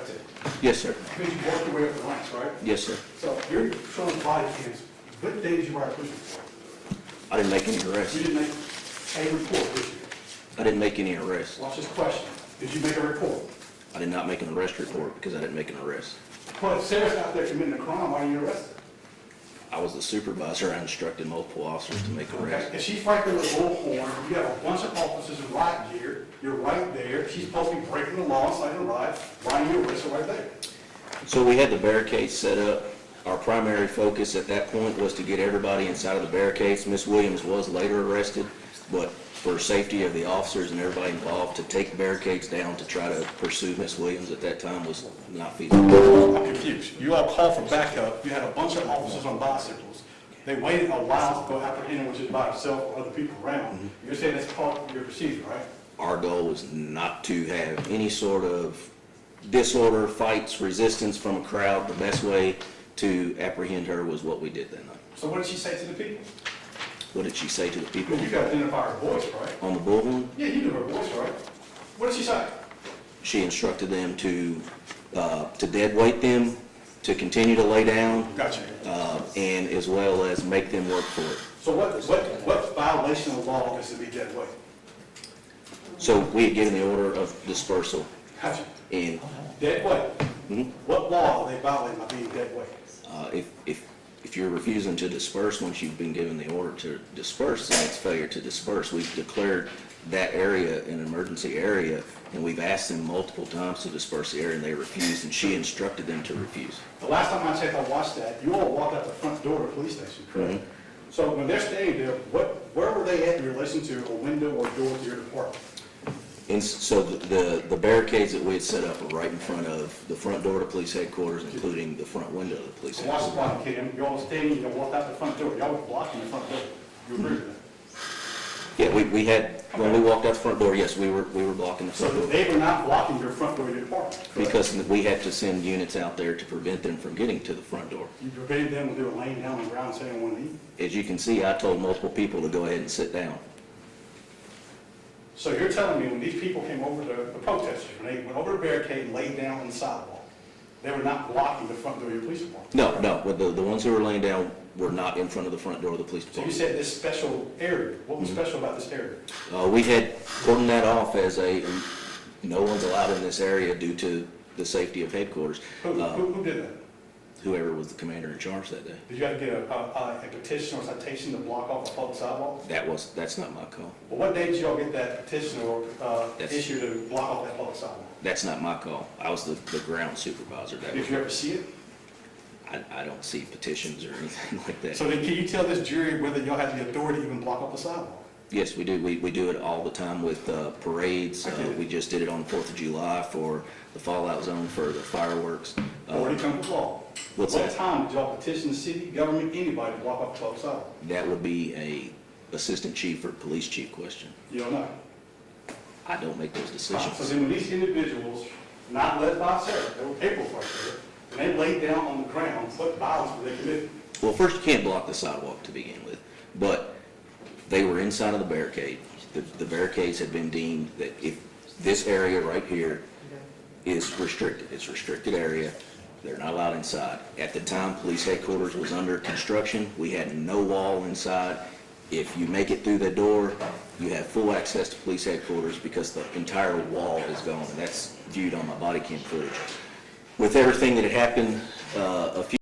correct? Yes, sir. Because you worked your way up the ranks, right? Yes, sir. So you're showing body cams. What day did you write a police report? I didn't make any arrests. You didn't make a report, did you? I didn't make any arrests. Watch this question. Did you make a report? I did not make an arrest report because I didn't make an arrest. But if Sarah's out there committing a crime, why are you arrested? I was the supervisor. I instructed multiple officers to make arrests. Okay, if she's right there with a bullhorn, you have a bunch of officers in riot gear, you're right there, she's supposed to be breaking the law, inciting a riot, why are you arrested right there? So we had the barricades set up. Our primary focus at that point was to get everybody inside of the barricades. Miss Williams was later arrested, but for safety of the officers and everybody involved, to take barricades down to try to pursue Miss Williams at that time was not feasible. I'm confused. You all called for backup, you had a bunch of officers on bicycles. They waited a while to go apprehend him, which is by himself or other people around. You're saying that's part of your procedure, right? Our goal was not to have any sort of disorder, fights, resistance from a crowd. The best way to apprehend her was what we did that night. So what did she say to the people? What did she say to the people? You got to identify her voice, right? On the bullhorn? Yeah, you knew her voice, right? What did she say? She instructed them to dead weight them, to continue to lay down, Gotcha. and as well as make them work for it. So what violation of law is to be dead weight? So we had given the order of dispersal, Gotcha. and Dead weight? What law are they violating by being dead weight? if you're refusing to disperse once you've been given the order to disperse, then it's failure to disperse. We've declared that area an emergency area, and we've asked them multiple times to disperse the area, and they refused, and she instructed them to refuse. The last time I checked, I watched that, you all walked out the front door of the police station, correct? So when they're standing there, where were they at in relation to a window or door to your department? And so the barricades that we had set up were right in front of the front door to police headquarters, including the front window of the police So watch the headquarters. bottom, Kim, you all standing, you walked out the front door, y'all were blocking the front door. You agree with that? Yeah, we had, when we walked out the front door, yes, we were blocking the So front door. they were not blocking your front door of your department, correct? Because we had to send units out there to prevent them from getting to the front door. You prevented them when they were laying down on the ground saying they want to eat? As you can see, I told multiple people to go ahead and sit down. So you're telling me when these people came over, the protesters, when they went over the barricade and laid down on the sidewalk, they were not blocking the front door of your police department? No, but the ones who were laying down were not in front of the front door of the police So you department. said this special area, what was special about this area? We had cordoned that off as no one's allowed in this area due to the safety of headquarters. Who did that? Whoever was the commander in charge that day. Did you have to get a petition or citation to block off a public sidewalk? That's not my call. Well, what day did y'all get that petition or That's- issue to block off that public sidewalk? That's not my call. I was the ground supervisor. Did you ever see it? I don't see petitions or anything like that. So then can you tell this jury whether y'all had the authority to even block off the sidewalk? Yes, we do. We do it all the time with parades. Okay. We just did it on the 4th of July for the fallout zone for the fireworks. Already come with law. What's What that? time did y'all petition the city, government, anybody to block off the public sidewalk? That would be a assistant chief or police chief question. You don't know. I don't make those So decisions. then when these individuals, not led by Sarah, there were people right there, and they laid down on the ground, what violence were they committing? Well, first, you can't block the sidewalk to begin with, but they were inside of the barricade. The barricades had been deemed that if this area right here is restricted, it's a restricted area, they're not allowed inside. At the time, police headquarters was under construction. We had no wall inside. If you make it through the door, you have full access to police headquarters because the entire wall is gone, and that's viewed on my body cam footage. With everything that had happened a few